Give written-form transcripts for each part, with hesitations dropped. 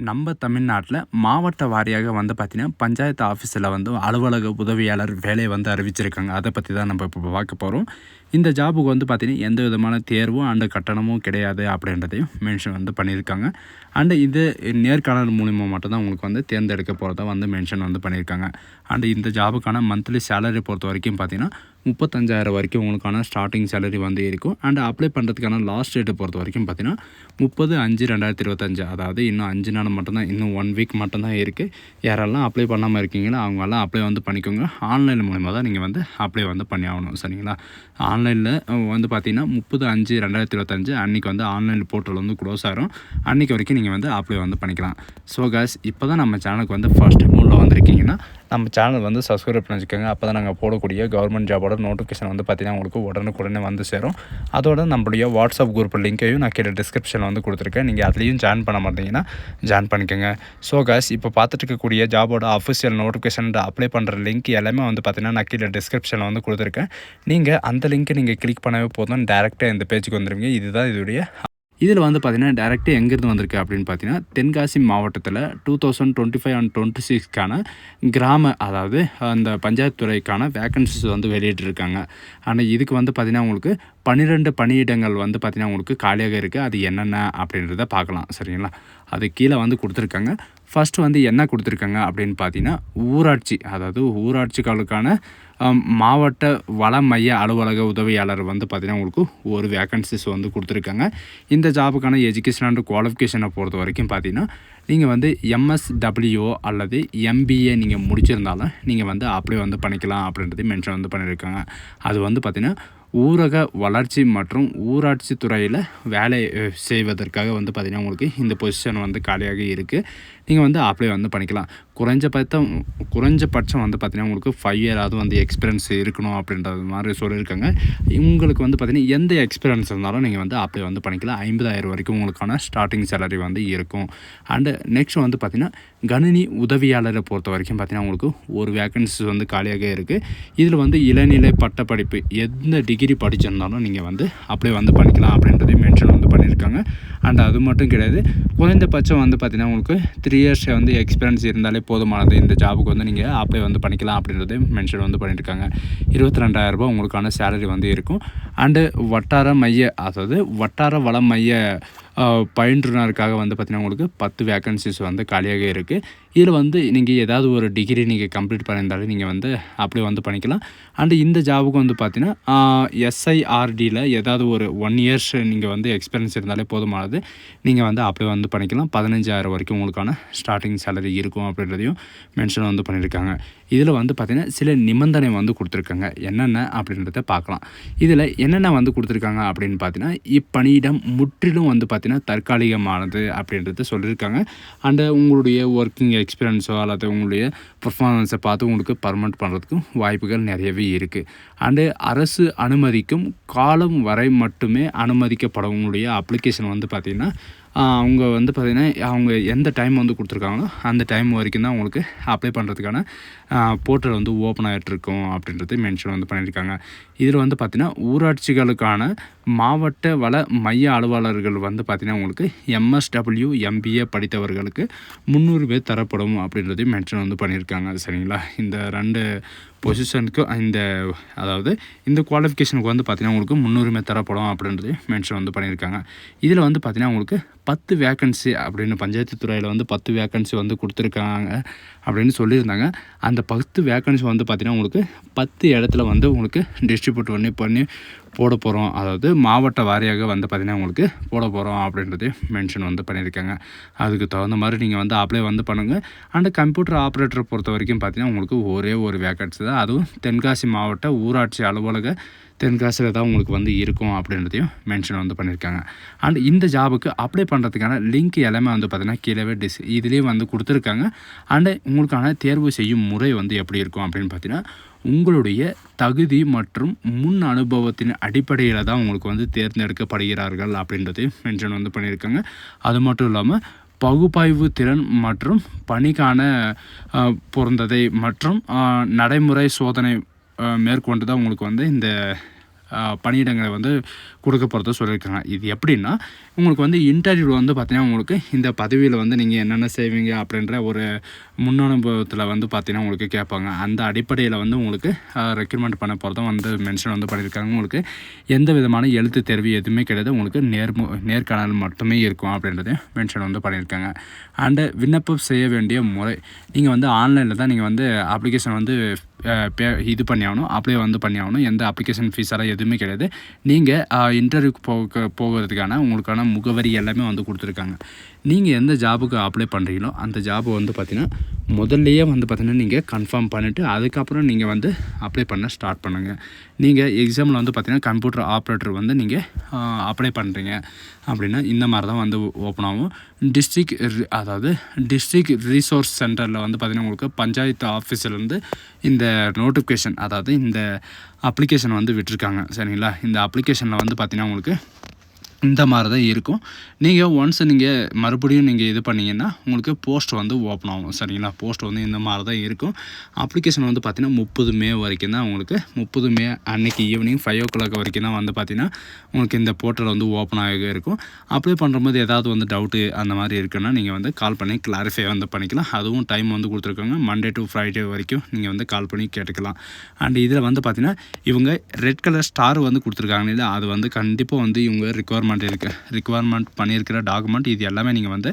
நம்ம தமிழ்நாட்டில் மாவட்ட வாரியாக வந்து பார்த்திங்கன்னா பஞ்சாயத்து ஆஃபீஸில் வந்து அலுவலக உதவியாளர் வேலையை வந்து அறிவிச்சிருக்காங்க. அதை பற்றி தான் நம்ம இப்போ பார்க்க போகிறோம். இந்த ஜாபுக்கு வந்து பார்த்திங்கன்னா எந்த விதமான தேர்வும் அண்டு கட்டணமும் கிடையாது அப்படின்றதையும் மென்ஷன் வந்து பண்ணியிருக்காங்க. அண்டு இது நேர்காணல் மூலிமா மட்டும்தான் உங்களுக்கு வந்து தேர்ந்தெடுக்க போகிறதா வந்து மென்ஷன் வந்து பண்ணியிருக்காங்க. அண்டு இந்த ஜாபுக்கான மந்த்லி சேலரி பொறுத்த வரைக்கும் பார்த்திங்கன்னா 35,000 வரைக்கும் உங்களுக்கான ஸ்டார்டிங் சேலரி வந்து இருக்கும். அண்ட் அப்ளை பண்ணுறதுக்கான லாஸ்ட் டேட்டை பொறுத்த வரைக்கும் பார்த்திங்கன்னா 30/5/2025, அதாவது இன்னும் 5 நாள் மட்டும்தான், இன்னும் 1 வீக் மட்டும்தான் இருக்குது. யாரெல்லாம் அப்ளை பண்ணாமல் இருக்கீங்களோ அவங்கெல்லாம் அப்ளை வந்து பண்ணிக்கோங்க. ஆன்லைன் மூலிமா தான் நீங்கள் வந்து அப்ளை வந்து பண்ணி ஆகணும், சரிங்களா? ஆன்லைனில் வந்து பார்த்திங்கன்னா 30/5/2025 அன்றைக்கி வந்து ஆன்லைன் போர்ட்டல் வந்து க்ளோஸ் ஆகிரும். அன்றைக்கி வரைக்கும் நீங்கள் வந்து அப்ளை வந்து பண்ணிக்கலாம். ஸோ காய்ஸ், இப்போ தான் நம்ம சேனலுக்கு வந்து ஃபர்ஸ்ட் மூலில் வந்திருக்கீங்கன்னா நம்ம சேனல் வந்து சப்ஸ்கிரைப் பண்ணி வச்சுக்கோங்க. அப்போ தான் நாங்கள் போடக்கூடிய கவர்மெண்ட் ஜாபோட நோட்டிஃபிகேஷன் வந்து பார்த்திங்கன்னா உங்களுக்கு உடனுக்குடனே வந்து சேரும். அதோட நம்மளுடைய வாட்ஸ்அப் குரூப் லிங்க்கையும் நான் கீழே டிஸ்கிரிப்ஷனில் வந்து கொடுத்துருக்கேன். நீங்கள் அதுலேயும் ஜாயின் பண்ண மாட்டீங்கன்னா ஜாயின் பண்ணிக்கோங்க. ஸோ காய்ஸ், இப்போ பார்த்துட்டு இருக்கக்கூடிய ஜாபோட அஃபிஷியல் நோட்டிஃபிகேஷன் அப்ளை பண்ணுற லிங்க் எல்லாமே வந்து பார்த்திங்கன்னா நான் கீழே டிஸ்கிரிப்ஷனில் வந்து கொடுத்துருக்கேன். நீங்கள் அந்த லிங்க்கை நீங்கள் கிளிக் பண்ணவே போதும், டேரெக்டாக இந்த பேஜுக்கு வந்துடுவீங்க. இதுதான் இதோடைய இதில் வந்து பார்த்திங்கன்னா டேரெக்டாக எங்கேருந்து வந்திருக்கு அப்படின்னு பார்த்தீங்கன்னா தென்காசி மாவட்டத்தில் 2025 and 26க்கான கிராம, அதாவது அந்த பஞ்சாயத்து துறைக்கான வேக்கன்சிஸ் வந்து வெளியிட்டிருக்காங்க. ஆனால் இதுக்கு வந்து பார்த்திங்கன்னா உங்களுக்கு 12 பணியிடங்கள் வந்து பார்த்திங்கன்னா உங்களுக்கு காலியாக இருக்குது. அது என்னென்ன அப்படின்றத பார்க்கலாம், சரிங்களா? அது கீழே வந்து கொடுத்துருக்காங்க. ஃபஸ்ட்டு வந்து என்ன கொடுத்துருக்காங்க அப்படின்னு பார்த்தீங்கன்னா ஊராட்சி, அதாவது ஊராட்சிகளுக்கான மாவட்ட வள மைய அலுவலக உதவியாளர் வந்து பார்த்திங்கன்னா உங்களுக்கு ஒரு வேக்கன்சிஸ் வந்து கொடுத்துருக்காங்க. இந்த ஜாபுக்கான எஜுகேஷன் அண்ட் குவாலிஃபிகேஷனை பொறுத்த வரைக்கும் பார்த்திங்கன்னா நீங்கள் வந்து MSW அல்லது MBA நீங்கள் முடிச்சிருந்தாலும் நீங்கள் வந்து அப்ளை வந்து பண்ணிக்கலாம் அப்படின்றது மென்ஷன் வந்து பண்ணியிருக்காங்க. அது வந்து பார்த்திங்கன்னா ஊரக வளர்ச்சி மற்றும் ஊராட்சி துறையில் வேலை செய்வதற்காக வந்து பார்த்திங்கன்னா உங்களுக்கு இந்த பொசிஷன் வந்து காலியாக இருக்குது. நீங்கள் வந்து அப்ளை வந்து பண்ணிக்கலாம். குறைஞ்சபட்சம் வந்து பார்த்திங்கன்னா உங்களுக்கு 5 year வந்து எக்ஸ்பீரியன்ஸ் இருக்கணும் அப்படின்றது மாதிரி சொல்லியிருக்காங்க. உங்களுக்கு வந்து பார்த்திங்கன்னா எந்த எக்ஸ்பீரியன்ஸ் இருந்தாலும் நீங்கள் வந்து அப்ளை வந்து பண்ணிக்கலாம். 50,000 வரைக்கும் உங்களுக்கான ஸ்டார்டிங் சேலரி வந்து இருக்கும். அண்டு நெக்ஸ்ட் வந்து பார்த்திங்கன்னா கணினி உதவியாளரை பொறுத்த வரைக்கும் பார்த்திங்கன்னா உங்களுக்கு ஒரு வேக்கன்சி வந்து காலியாக இருக்குது. இதில் வந்து இளநிலை பட்டப்படிப்பு எந்த டிகிரி படிச்சிருந்தாலும் நீங்கள் வந்து அப்ளை வந்து பண்ணிக்கலாம் அப்படின்றதையும் மென்ஷன் வந்து பண்ணியிருக்காங்க. அண்ட் அது மட்டும் கிடையாது, குறைந்தபட்சம் வந்து பார்த்திங்கன்னா உங்களுக்கு 3 years வந்து எக்ஸ்பீரியன்ஸ் இருந்தாலே போதுமானது. இந்த ஜாபுக்கு வந்து நீங்கள் அப்ளை வந்து பண்ணிக்கலாம் அப்படின்றது மென்ஷன் வந்து பண்ணியிருக்காங்க. 22,000 ரூபாய் உங்களுக்கான சேலரி வந்து இருக்கும். அண்டு வட்டார மைய, அதாவது வட்டார வள மைய பயின்றுனருக்காக வந்து பார்த்திங்கன்னா உங்களுக்கு 10 வேக்கன்சிஸ் வந்து காலியாக இருக்குது. இதில் வந்து நீங்கள் ஏதாவது ஒரு டிகிரி நீங்கள் கம்ப்ளீட் பண்ணியிருந்தாலும் நீங்கள் வந்து அப்ளை வந்து பண்ணிக்கலாம். அண்டு இந்த ஜாபுக்கு வந்து பார்த்திங்கன்னா SIRDயில் ஏதாவது ஒரு 1 years நீங்கள் வந்து எக்ஸ்பீரியன்ஸ் இருந்தாலே போதுமானது. நீங்கள் வந்து அப்ளை வந்து பண்ணிக்கலாம். 15,000 வரைக்கும் உங்களுக்கான ஸ்டார்டிங் சேலரி இருக்கும் அப்படின்றதையும் மென்ஷன் வந்து பண்ணியிருக்காங்க. இதில் வந்து பார்த்திங்கன்னா சில நிபந்தனை வந்து கொடுத்துருக்காங்க. என்னென்ன அப்படின்றத பார்க்கலாம். இதில் என்னென்ன வந்து கொடுத்துருக்காங்க அப்படின்னு பார்த்தீங்கன்னா இப்பணியிடம் முற்றிலும் வந்து பார்த்திங்கன்னா தற்காலிகமானது அப்படின்றத சொல்லியிருக்காங்க. அண்டு உங்களுடைய ஒர்க்கிங் எக்ஸ்பீரியன்ஸோ அல்லது உங்களுடைய பர்ஃபார்மன்ஸை பார்த்து உங்களுக்கு பர்மனெண்ட் பண்ணுறதுக்கும் வாய்ப்புகள் நிறையவே இருக்குது. அண்டு அரசு அனுமதிக்கும் காலம் வரை மட்டுமே அனுமதிக்கப்படும் உங்களுடைய அப்ளிகேஷன் வந்து பார்த்திங்கன்னா அவங்க வந்து பார்த்திங்கன்னா அவங்க எந்த டைம் வந்து கொடுத்துருக்காங்களோ அந்த டைம் வரைக்கும் தான் உங்களுக்கு அப்ளை பண்ணுறதுக்கான போர்ட்டல் வந்து ஓப்பன் ஆகிட்ருக்கும் அப்படின்றது மென்ஷன் வந்து பண்ணியிருக்காங்க. இதில் வந்து பார்த்திங்கன்னா ஊராட்சிகளுக்கான மாவட்ட வள மைய அலுவலர்கள் வந்து பார்த்திங்கன்னா உங்களுக்கு MSW MBA படித்தவர்களுக்கு 300 பேர் தரப்படும் அப்படின்றதையும் மென்ஷன் வந்து பண்ணியிருக்காங்க, சரிங்களா? இந்த 2 பொசிஷனுக்கு அதாவது இந்த குவாலிஃபிகேஷனுக்கு வந்து பார்த்திங்கன்னா உங்களுக்கு 300 தரப்படும் அப்படின்றது மென்ஷன் வந்து பண்ணியிருக்காங்க. இதில் வந்து பார்த்திங்கன்னா உங்களுக்கு 10 வேக்கன்சி அப்படின்னு பஞ்சாயத்து துறையில் வந்து 10 வேக்கன்சி வந்து கொடுத்துருக்காங்க அப்படின்னு சொல்லியிருந்தாங்க. அந்த 10 வேக்கன்சி வந்து பார்த்திங்கன்னா உங்களுக்கு 10 இடத்துல வந்து உங்களுக்கு டிஸ்ட்ரிபியூட் பண்ணி போட போகிறோம், அதாவது மாவட்ட வாரியாக வந்து பார்த்திங்கன்னா உங்களுக்கு போட போகிறோம் அப்படின்றது மென்ஷன் வந்து பண்ணியிருக்காங்க. அதுக்கு தகுந்த மாதிரி நீங்கள் வந்து அப்ளை வந்து பண்ணுங்கள். அண்ட் கம்ப்யூட்டர் ஆப்ரேட்டரை பொறுத்த வரைக்கும் பார்த்திங்கன்னா உங்களுக்கு ஒரே ஒரு வேக்கன்சி தான், அதுவும் தென்காசி மாவட்ட ஊராட்சி அலுவலக தென்காசியில் தான் உங்களுக்கு வந்து இருக்கும் அப்படின்றதையும் மென்ஷன் வந்து பண்ணியிருக்காங்க. அண்ட் இந்த ஜாபுக்கு அப்ளை பண்ணுறதுக்கான லிங்க் எல்லாமே வந்து பார்த்திங்கன்னா கீழே இதுலேயே வந்து கொடுத்துருக்காங்க. அண்டு உங்களுக்கான தேர்வு செய்யும் முறை வந்து எப்படி இருக்கும் அப்படின்னு பார்த்தீங்கன்னா உங்களுடைய தகுதி மற்றும் முன் அனுபவத்தின் அடிப்படையில் தான் உங்களுக்கு வந்து தேர்ந்தெடுக்கப்படுகிறார்கள் அப்படின்றதையும் மென்ஷன் வந்து பண்ணியிருக்காங்க. அது மட்டும் இல்லாமல் பகுப்பாய்வு திறன் மற்றும் பணிக்கான பொருந்ததை மற்றும் நடைமுறை சோதனை மேற்கொண்டு தான் உங்களுக்கு வந்து இந்த பணியிடங்களை வந்து கொடுக்க போகிறத சொல்லியிருக்காங்க. இது எப்படின்னா உங்களுக்கு வந்து இன்டர்வியூ வந்து பார்த்தீங்கன்னா உங்களுக்கு இந்த பதவியில் வந்து நீங்கள் என்னென்ன செய்வீங்க அப்படின்ற ஒரு முன்னனுபவத்தில் வந்து பார்த்தீங்கன்னா உங்களுக்கு கேட்பாங்க. அந்த அடிப்படையில் வந்து உங்களுக்கு ரெக்ரூட்மெண்ட் பண்ண போகிறதும் வந்து மென்ஷன் வந்து பண்ணியிருக்காங்க. உங்களுக்கு எந்த விதமான எழுத்து தேர்வு எதுவுமே கிடையாது. உங்களுக்கு நேர்காணல் மட்டுமே இருக்கும் அப்படின்றத மென்ஷன் வந்து பண்ணியிருக்காங்க. அண்டு விண்ணப்பம் செய்ய வேண்டிய முறை, நீங்கள் வந்து ஆன்லைனில் தான் நீங்கள் வந்து அப்ளிகேஷன் வந்து இது பண்ணி ஆகணும், அப்ளை வந்து பண்ணி ஆகணும். எந்த அப்ளிகேஷன் ஃபீஸ் எல்லாம் எதுவுமே கிடையாது. நீங்கள் இன்டர்வியூக்கு போகிறதுக்கான உங்களுக்கான முகவரி எல்லாமே வந்து கொடுத்துருக்காங்க. நீங்கள் எந்த ஜாபுக்கு அப்ளை பண்ணுறீங்களோ அந்த ஜாபை வந்து பார்த்திங்கன்னா முதல்லையே வந்து பார்த்திங்கன்னா நீங்கள் கன்ஃபார்ம் பண்ணிவிட்டு அதுக்கப்புறம் நீங்கள் வந்து அப்ளை பண்ண ஸ்டார்ட் பண்ணுங்கள். நீங்கள் எக்ஸாமில் வந்து பார்த்திங்கன்னா கம்ப்யூட்டர் ஆப்ரேட்டர் வந்து நீங்கள் அப்ளை பண்ணுறீங்க அப்படின்னா இந்த மாதிரி தான் வந்து ஓப்பன் ஆகும். டிஸ்ட்ரிக்ட் ரிசோர்ஸ் சென்டரில் வந்து பார்த்திங்கன்னா உங்களுக்கு பஞ்சாயத்து ஆஃபீஸிலேருந்து இந்த நோட்டிஃபிகேஷன், அதாவது இந்த அப்ளிகேஷன் வந்து விட்டுருக்காங்க. சரிங்களா? இந்த அப்ளிகேஷனில் வந்து பார்த்திங்கன்னா உங்களுக்கு இந்த மாதிரி தான் இருக்கும். நீங்கள் ஒன்ஸ் நீங்கள் மறுபடியும் நீங்கள் இது பண்ணிங்கன்னா உங்களுக்கு போஸ்ட் வந்து ஓப்பன் ஆகும். சரிங்களா? போஸ்ட் வந்து இந்த மாதிரி தான் இருக்கும். அப்ளிகேஷன் வந்து பார்த்திங்கன்னா 30 மே வரைக்கும் தான் உங்களுக்கு 30 மே அன்றைக்கி ஈவினிங் 5 o'clock வரைக்கும் தான் வந்து பார்த்திங்கன்னா உங்களுக்கு இந்த போர்ட்டல் வந்து ஓப்பன் ஆகி இருக்கும். அப்ளை பண்ணும்போது ஏதாவது வந்து டவுட்டு அந்த மாதிரி இருக்குன்னா நீங்கள் வந்து கால் பண்ணி கிளாரிஃபை வந்து பண்ணிக்கலாம். அதுவும் டைம் வந்து கொடுத்துருக்காங்க. மண்டே டு ஃப்ரைடே வரைக்கும் நீங்கள் வந்து கால் பண்ணி கேட்டுக்கலாம். அண்ட் இதில் வந்து பார்த்திங்கன்னா இவங்க ரெட் கலர் ஸ்டார் வந்து கொடுத்துருக்காங்க இல்லை, அது வந்து கண்டிப்பாக வந்து இவங்க ரிக்குவயர்மெண்ட் பண்ணியிருக்கிற டாக்குமெண்ட் இது எல்லாமே நீங்கள் வந்து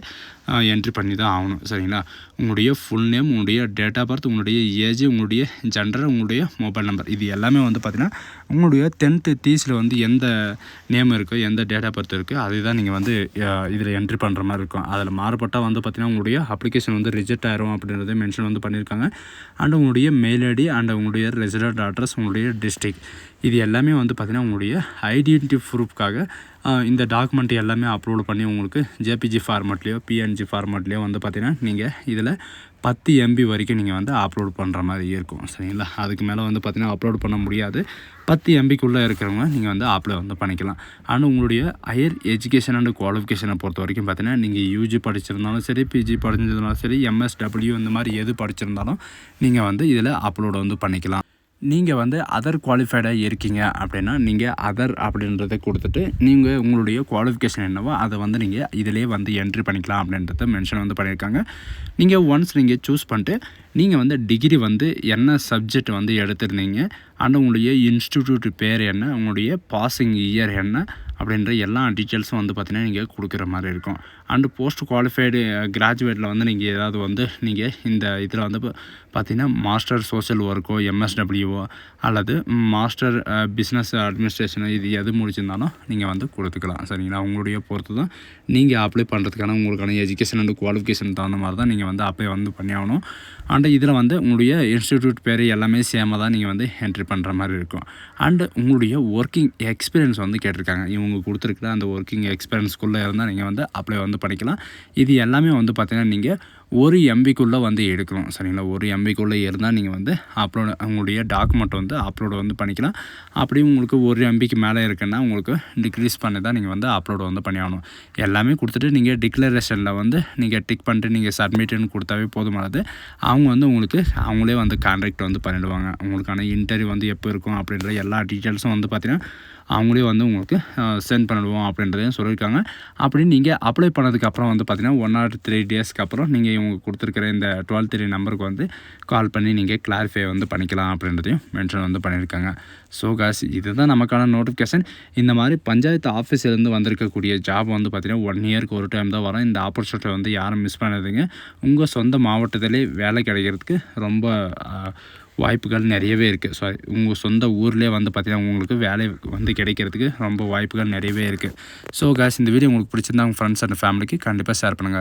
என்ட்ரி பண்ணி தான் ஆகணும். சரிங்களா? உங்களுடைய ஃபுல் நேம், உங்களுடைய டேட் ஆஃப் பர்த், உங்களுடைய ஏஜ், உங்களுடைய ஜெண்டர், உங்களுடைய மொபைல் நம்பர், இது எல்லாமே வந்து பார்த்திங்கன்னா உங்களுடைய 10th தீஸில் வந்து எந்த நேம் இருக்கோ, எந்த டேட் ஆஃப் பர்த் இருக்கோ அதுதான் நீங்கள் வந்து இதில் என்ட்ரி பண்ணுற மாதிரி இருக்கும். அதில் மாறுபட்டால் வந்து பார்த்திங்கன்னா உங்களுடைய அப்ளிகேஷன் வந்து ரிஜெக்ட் ஆயிரும் அப்படின்றத மென்ஷன் வந்து பண்ணியிருக்காங்க. அண்ட் உங்களுடைய மெயில் ஐடி அண்ட் உங்களுடைய ரெசிடென்ட் அட்ரஸ், உங்களுடைய டிஸ்ட்ரிக்ட், இது எல்லாமே வந்து பார்த்திங்கன்னா உங்களுடைய ஐடென்டிட்டி ப்ரூஃப்காக இந்த டாக்குமெண்ட் எல்லாமே அப்லோட் பண்ணி உங்களுக்கு ஜேபிஜி ஃபார்மேட்லேயோ பிஎன்ஜி ஃபார்மேட்லேயோ வந்து பார்த்திங்கன்னா நீங்கள் இதில் 10 MB வரைக்கும் நீங்கள் வந்து அப்லோட் பண்ணுற மாதிரி இருக்கும். சரிங்களா? அதுக்கு மேலே வந்து பார்த்திங்கன்னா அப்லோட் பண்ண முடியாது. 10 MBக்குள்ளே இருக்கிறவங்க நீங்கள் வந்து அப்ளை வந்து பண்ணிக்கலாம். ஆனால் உங்களுடைய ஹையர் எஜுகேஷன் அண்ட் குவாலிஃபிகேஷனை பொறுத்த வரைக்கும் பார்த்திங்கன்னா நீங்கள் யூஜி படிச்சிருந்தாலும் சரி, பிஜி படிச்சிருந்தாலும் சரி, MSW இந்த மாதிரி எது படிச்சிருந்தாலும் நீங்கள் வந்து இதில் அப்லோட் வந்து பண்ணிக்கலாம். நீங்கள் வந்து அதர் குவாலிஃபைடாக இருக்கீங்க அப்படின்னா நீங்கள் அதர் அப்படின்றத கொடுத்துட்டு நீங்கள் உங்களுடைய குவாலிஃபிகேஷன் என்னவோ அதை வந்து நீங்கள் இதிலே வந்து என்ட்ரி பண்ணிக்கலாம் அப்படின்றத மென்ஷன் வந்து பண்ணியிருக்காங்க. நீங்கள் ஒன்ஸ் நீங்கள் சூஸ் பண்ணிட்டு நீங்கள் வந்து டிகிரி வந்து என்ன சப்ஜெக்ட் வந்து எடுத்திருந்தீங்க, அண்ட் உங்களுடைய இன்ஸ்டிடியூட் பேர் என்ன, உங்களுடைய பாசிங் இயர் என்ன அப்படின்ற எல்லா டீட்டெயில்ஸும் வந்து பார்த்திங்கன்னா நீங்கள் கொடுக்குற மாதிரி இருக்கும். அண்டு போஸ்ட் குவாலிஃபைடு கிராஜுவேட்டில் வந்து நீங்கள் ஏதாவது வந்து நீங்கள் இந்த இதில் வந்து பார்த்திங்கன்னா மாஸ்டர் சோஷியல் ஒர்க்கோ, MSWஓ அல்லது மாஸ்டர் பிஸ்னஸ் அட்மினிஸ்ட்ரேஷனோ இது எது முடிச்சிருந்தாலும் நீங்கள் வந்து கொடுத்துக்கலாம். சரிங்களா? உங்களுடைய பொறுத்து தான் நீங்கள் அப்ளை பண்ணுறதுக்கான உங்களுக்கான எஜுகேஷன் அண்ட் குவாலிஃபிகேஷன் தகுந்த மாதிரி தான் நீங்கள் வந்து அப்ளை வந்து பண்ணி ஆகணும். அண்டு இதில் வந்து உங்களுடைய இன்ஸ்டிடியூட் பேர் எல்லாமே சேமாக தான் நீங்கள் வந்து என்ட்ரி பண்ணுற மாதிரி இருக்கும். அண்டு உங்களுடைய ஒர்க்கிங் எக்ஸ்பீரியன்ஸ் வந்து கேட்டிருக்காங்க. இவங்க கொடுத்துருக்குற அந்த ஒர்க்கிங் எக்ஸ்பீரியன்ஸ்குள்ளே இருந்தால் நீங்கள் வந்து அப்ளை வந்து பண்ணிக்கலாம். இது எல்லாமே வந்து பார்த்திங்கன்னா நீங்கள் 1 MBக்குள்ளே வந்து எடுக்கணும். சரிங்களா? 1 MBக்குள்ளே இருந்தால் நீங்கள் வந்து அப்லோடு உங்களுடைய டாக்குமெண்ட் வந்து அப்லோடு வந்து பண்ணிக்கலாம். அப்படியும் உங்களுக்கு 1 MBக்கு மேலே இருக்குன்னா உங்களுக்கு டிக்ரீஸ் பண்ணி தான் நீங்கள் வந்து அப்லோடு வந்து பண்ணி ஆகணும். எல்லாமே கொடுத்துட்டு நீங்கள் டிக்ளரேஷனில் வந்து நீங்கள் டிக் பண்ணிட்டு நீங்கள் சப்மிட்டுன்னு கொடுத்தாவே போதுமானது. அவங்க வந்து உங்களுக்கு அவங்களே வந்து கான்ட்ராக்ட் வந்து பண்ணிவிடுவாங்க. உங்களுக்கான இன்டர்வியூ வந்து எப்போ இருக்கும் அப்படின்ற எல்லா டீட்டெயில்ஸும் வந்து பார்த்திங்கன்னா அவங்களே வந்து உங்களுக்கு சென்ட் பண்ணிடுவோம் அப்படின்றதையும் சொல்லியிருக்காங்க. அப்படி நீங்கள் அப்ளை பண்ணதுக்கப்புறம் வந்து பார்த்திங்கன்னா 1 or 3 டேஸ்க்கு அப்புறம் நீங்கள் இவங்க கொடுத்துருக்கிற இந்த 12 நம்பருக்கு வந்து கால் பண்ணி நீங்கள் கிளாரிஃபை வந்து பண்ணிக்கலாம் அப்படின்றதையும் மென்ஷன் வந்து பண்ணியிருக்காங்க. ஸோ காஸ் இதுதான் நமக்கான நோட்டிஃபிகேஷன். இந்த மாதிரி பஞ்சாயத்து ஆஃபீஸ்லேருந்து வந்திருக்கக்கூடிய ஜாப் வந்து பார்த்திங்கன்னா 1 இயருக்கு ஒரு டைம் தான் வரும். இந்த ஆப்பர்ச்சுனிட்டி வந்து யாரும் மிஸ் பண்ணாதீங்க. உங்கள் சொந்த மாவட்டத்திலே வேலை கிடைக்கிறதுக்கு ரொம்ப வாய்ப்புகள் நிறையவே இருக்குது. ஸோ உங்கள் சொந்த ஊர்லேயே வந்து பார்த்திங்கன்னா உங்களுக்கு வேலை வந்து கிடைக்கிறதுக்கு ரொம்ப வாய்ப்புகள் நிறையவே இருக்குது. ஸோ காஸ் இந்த வீடியோ உங்களுக்கு பிடிச்சிருந்தா உங்கள் ஃப்ரெண்ட்ஸ் அண்ட் ஃபேமிலிக்கு கண்டிப்பாக ஷேர் பண்ணுங்கள்.